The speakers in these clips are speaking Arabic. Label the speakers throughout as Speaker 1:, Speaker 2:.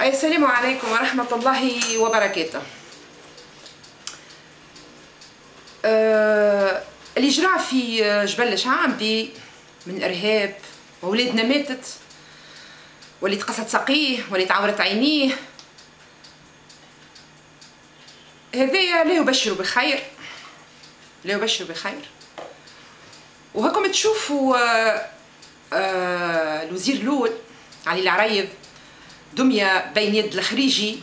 Speaker 1: السلام عليكم ورحمة الله وبركاته. اللي جرى في جبل شعبي من إرهاب، وولادنا ماتت، واللي تقصت ساقيه، واللي تعورت عينيه، هذايا لا يبشر بخير، لا يبشر بخير. وهكم تشوفوا الوزير الأول علي العريض دمية بين يد الخريجي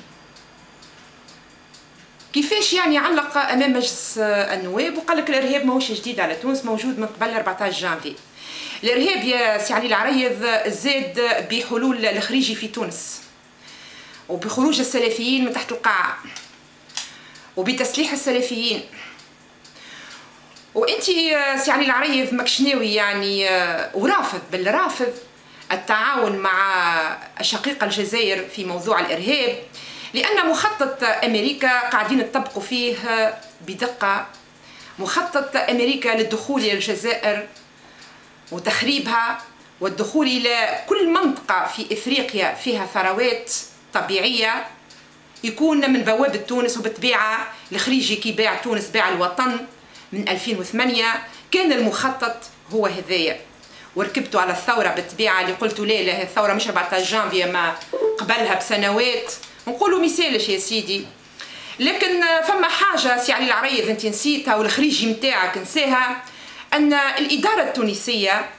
Speaker 1: كيفاش يعني علق امام مجلس النواب وقال لك الارهاب ماهوش جديد على تونس، موجود من قبل 14 جانفي. الارهاب يا سي علي العريض زاد بحلول الخريجي في تونس، وبخروج السلفيين من تحت القاعه، وبتسليح السلفيين. وانت سي علي العريض مكشناوي يعني ورافض بالرافض التعاون مع الشقيقة الجزائر في موضوع الإرهاب، لأن مخطط أمريكا قاعدين يطبقوا فيه بدقة، مخطط أمريكا للدخول إلى الجزائر وتخريبها والدخول إلى كل منطقة في إفريقيا فيها ثروات طبيعية يكون من بوابة تونس. وبالطبيعة الخريجي كي باع تونس باع الوطن من 2008، كان المخطط هو هذايا. وركبتوا على الثوره بالطبيعه اللي قلتوا لا الثوره مش 14 جانفي ما قبلها بسنوات، نقولوا مثالش يا سيدي. لكن فما حاجه سي علي العريض انت نسيتها والخريجي نتاعك نساها، ان الاداره التونسيه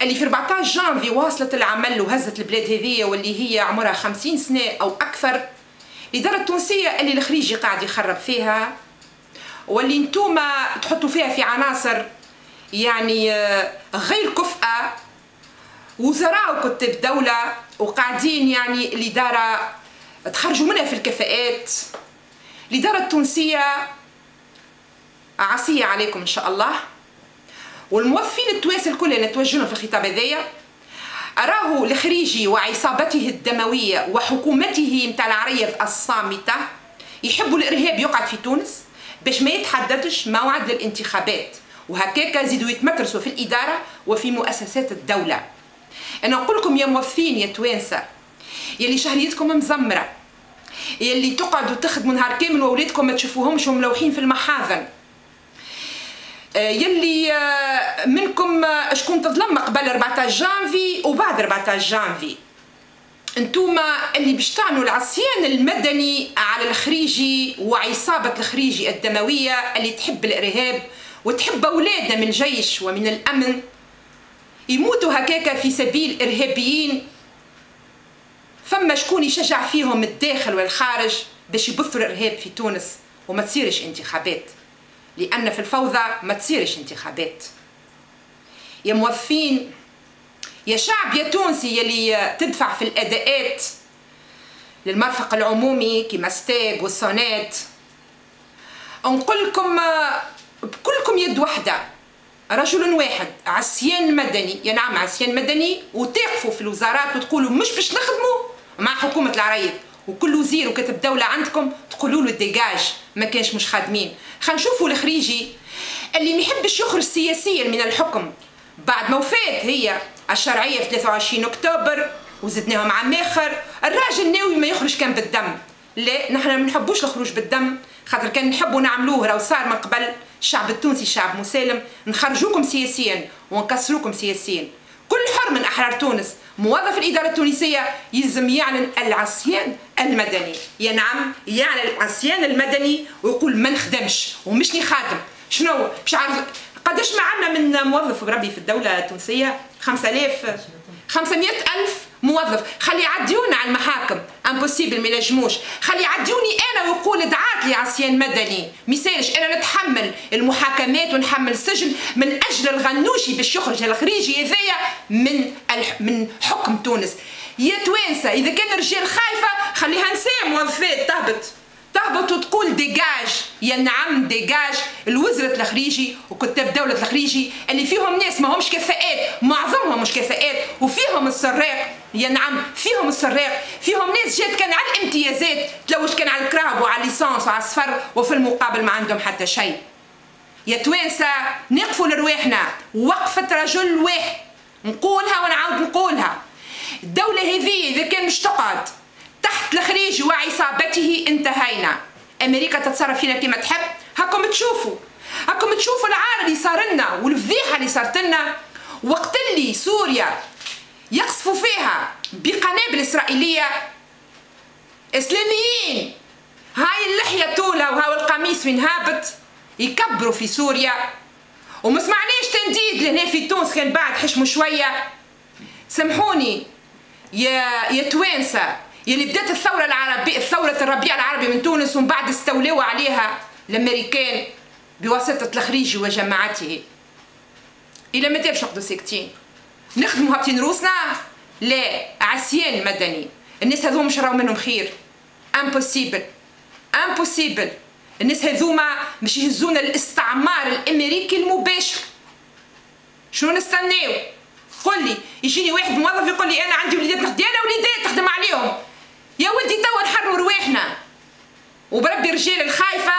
Speaker 1: اللي في 14 جانفي واصلت العمل وهزت البلاد هذيا واللي هي عمرها 50 سنه او اكثر، الاداره التونسيه اللي الخريجي قاعد يخرب فيها واللي نتوما تحطوا فيها في عناصر يعني غير كفءة، وزراء وكتاب دولة وقاعدين يعني الإدارة تخرجوا منها في الكفاءات. الإدارة التونسية عصية عليكم إن شاء الله، والموظفين التوانسة الكل نتوجه لهم في الخطاب هذايا. أراه الخريجي وعصابته الدموية وحكومته متاع العريض الصامتة يحبوا الإرهاب يقعد في تونس باش ما يتحددش موعد للانتخابات، وهكاكا زيدوا يتمترسوا في الإدارة وفي مؤسسات الدولة. أنا أقول لكم يا موظفين يا توانسة يلي شهريتكم مزمرة، يلي تقعدوا تخدموا نهار كامل وأولادكم ما تشوفوهمش وملوحين في المحاضن، يلي منكم شكون تظلم قبل 14 جانفي وبعد 14 جانفي، انتوما اللي باش تعملوا العصيان المدني على الخريجي وعصابة الخريجي الدموية اللي تحب الإرهاب وتحب أولادنا من الجيش ومن الأمن يموتوا هكاكا في سبيل إرهابيين. فما شكون يشجع فيهم الداخل والخارج باش يبثوا الإرهاب في تونس وما تصيرش انتخابات، لأن في الفوضى ما تصيرش انتخابات. يا موظفين يا شعب يا تونسي يلي تدفع في الأداءات للمرفق العمومي كيما ستاغ والسونات، نقول لكم بكلكم يد واحدة، رجل واحد عصيان مدني، يا نعم عصيان مدني، وتقفوا في الوزارات وتقولوا مش باش نخدموا مع حكومة العريض، وكل وزير وكاتب دولة عندكم تقولوا له ديجاج ما كانش مش خادمين. خلينا نشوفوا الخريجي اللي ما يحبش يخرج سياسيا من الحكم بعد ما وفات هي الشرعية في 23 أكتوبر وزدناهم عام آخر، الراجل ناوي ما يخرج كان بالدم. لا نحن ما نحبوش الخروج بالدم، خاطر كان نحبوا نعملوه راهو صار من قبل. الشعب التونسي شعب مسالم، نخرجوكم سياسيا ونكسروكم سياسيا. كل حر من أحرار تونس موظف الإدارة التونسية يلزم يعلن العصيان المدني، يا نعم يعلن العصيان المدني ويقول ما نخدمش ومشني خادم. شنو مش عارف قداش ما عندنا من موظف بربي في الدولة التونسية؟ 500,000 موظف. خلي يعديونا على المحاكم امبوسيبل ما ينجموش، خلي يعديوني انا ويقول دعات لي عصيان مدني ميسالش انا نتحمل المحاكمات ونحمل السجن من اجل الغنوشي باش يخرج الخريجي هذايا من حكم تونس. يا توانسه اذا كان رجال خايفه خليها نساء موظفات تهبط وتقول ديجاج، يا نعم ديجاج الوزرة الخريجي وكتاب دولة الخريجي اللي فيهم ناس ما همش كفاءات، معظمهم مش كفاءات، وفيهم السراق، يا نعم فيهم السراق، فيهم ناس جات كان على الامتيازات تلوش كان على الكراب وعلى الليسانس وعلى الصفر وفي المقابل ما عندهم حتى شيء. يا توانسة نقفوا لرواحنا وقفة رجل واحد، نقولها ونعاود نقولها، الدولة هذه إذا كان مش تقعد امريكا تتصرف فينا كما تحب. هاكم تشوفوا العار اللي صار لنا والفضيحه اللي صارت لنا وقت اللي سوريا يقصفوا فيها بقنابل اسرائيليه. اسلاميين هاي اللحيه طولها وهاو القميص من هابط يكبروا في سوريا، وما سمعناش تنديد لهنا في تونس. كان بعد حشموا شويه. سامحوني يا توانسه يلي بدات الثوره العربيه، ثوره الربيع العربي من تونس، ومن بعد استولوا عليها الامريكان بواسطه الخريجي وجماعته. الى متى باش نقعدوا ساكتين؟ نخدموا هابطين روسنا؟ لا، عصيان مدني. الناس هذوما مش راهو منهم خير. امبوسيبل. الناس هذوما باش يهزونا الاستعمار الامريكي المباشر. شنو نستناو؟ قل لي يجيني واحد موظف يقول لي انا عندي وليدات نخدم، انا وليدات تخدم عليهم. يا ودي توا نحرروا رواحنا، وبربي الرجال الخايفه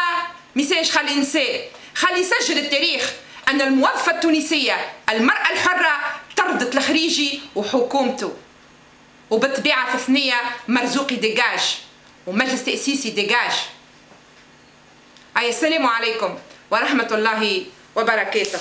Speaker 1: ميساج خلي نساء، خلي يسجل التاريخ ان الموظفه التونسيه المراه الحره طردت الخريجي وحكومته، وبالطبيعه في الثنيه مرزوقي ديجاج ومجلس تاسيسي ديجاج. السلام عليكم ورحمه الله وبركاته.